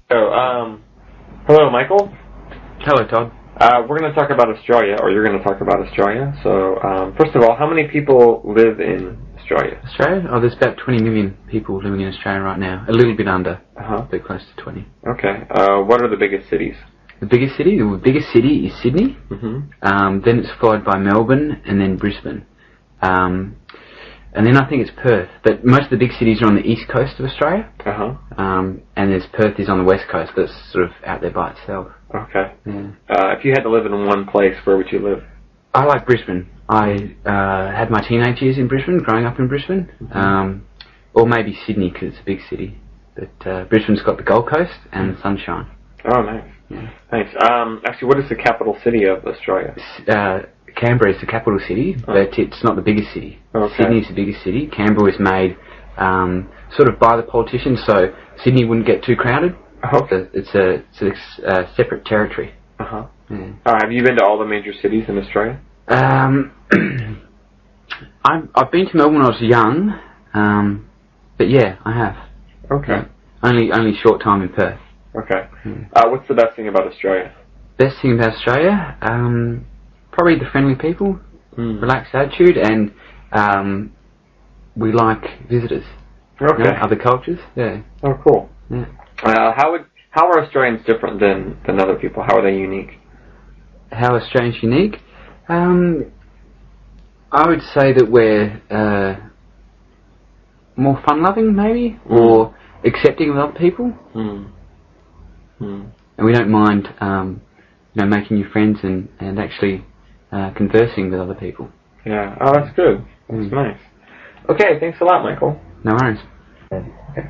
So, hello, Michael. Hello, Todd. We're going to talk about Australia, or you're going to talk about Australia. So, first of all, how many people live in Australia? Australia? Oh, there's about 20 million people living in Australia right now. A little bit under, Uh-huh. a bit close to 20. Okay. What are the biggest cities? The biggest city is Sydney. Mm-hmm. Then it's followed by Melbourne, and then Brisbane. And then I think it's Perth. But most of the big cities are on the east coast of Australia. Uh-huh. And there's Perth is on the west coast, but it's sort of out there by itself. Okay. Yeah. If you had to live in one place, where would you live? I like Brisbane. I had my teenage years in Brisbane, growing up in Brisbane. Mm-hmm. Or maybe Sydney, because it's a big city. But Brisbane's got the Gold Coast and the sunshine. Oh, nice. Yeah. Nice. Actually, what is the capital city of Australia? Canberra is the capital city, but it's not the biggest city. Okay. Sydney is the biggest city. Canberra was made sort of by the politicians, so Sydney wouldn't get too crowded. Okay. It's a separate territory. Uh-huh. Yeah. Have you been to all the major cities in Australia? I've been to Melbourne when I was young, but yeah, I have. Okay. Yeah. Only a short time in Perth. Okay. What's the best thing about Australia? Best thing about Australia, probably the friendly people, relaxed attitude, and we like visitors. Okay. You know, other cultures. Yeah. Oh, cool. Yeah. How are Australians different than other people? How are they unique? How Australians unique? I would say that we're more fun-loving, maybe, or accepting of other people. And we don't mind, making new friends and actually conversing with other people. Yeah. Oh, that's good. That's nice. Okay, thanks a lot, Michael. No worries. Okay.